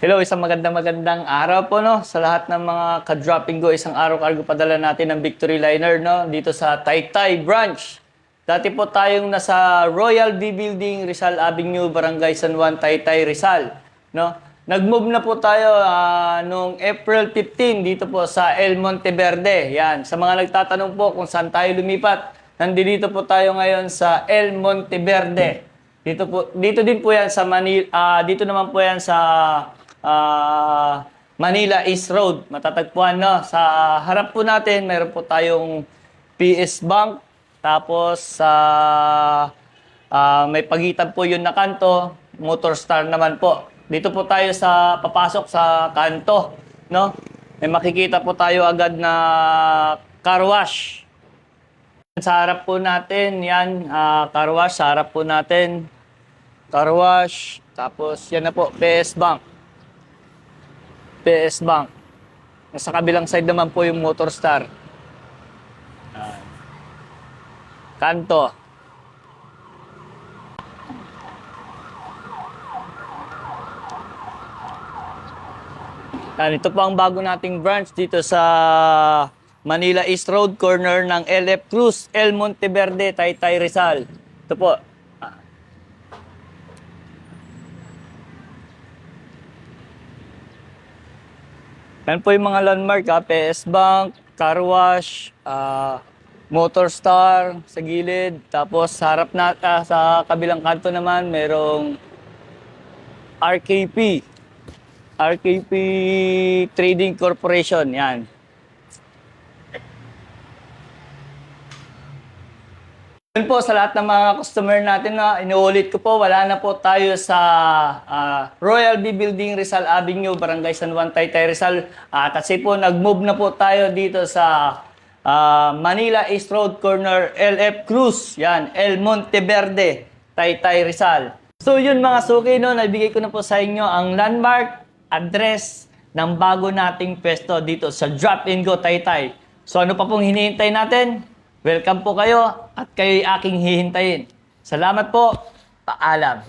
Hello, isang magandang araw po no sa lahat ng mga ka-dropping go. Isang araw cargo padala natin ng Victory Liner no dito sa Taytay branch. Dati po tayong nasa Royal D Building, Rizal Avenue, Barangay San Juan, Taytay, Rizal, no. Nag-move na po tayo noong April 15 dito po sa El Monteverde. Yan, sa mga nagtatanong po kung saan tayo lumipat, nandito po tayo ngayon sa El Monteverde. Dito din po yan sa Manila, dito naman po yan sa Manila East Road. Matatagpuan no. Sa harap po natin, mayroon po tayong PS Bank. Tapos may pagitan po yun na kanto, Motor Star naman po. Dito po tayo sa papasok sa kanto, no? May makikita po tayo agad na car wash. Sa harap po natin, yan, car wash, sa harap po natin, car wash. Tapos yan na po, PS Bank. PS Bank. Sa kabilang side naman po yung Motor Star. Kanto. Yan, ito po ang bago nating branch dito sa Manila East Road, corner ng LF Cruz, El Monteverde, Taytay, Rizal. Ito po. Yan po yung mga landmark, PS Bank, car wash, Motor Star sa gilid. Tapos sa harap na, sa kabilang kanto naman, merong RKP. RKP Trading Corporation, yan. Yun po sa lahat ng mga customer natin na inuulit ko po, wala na po tayo sa Royal B Building, Rizal Avenue, Barangay San Juan, Taytay, Rizal. Kasi po nag-move na po tayo dito sa Manila East Road, corner LF Cruz, yan, El Monteverde, Taytay, Rizal. So yun mga suki, no, naibigay ko na po sa inyo ang landmark, address ng bago nating pwesto dito sa Drop and Go Taytay. So ano pa pong hinihintay natin? Welcome po kayo at kayo'y aking hihintayin. Salamat po. Paalam.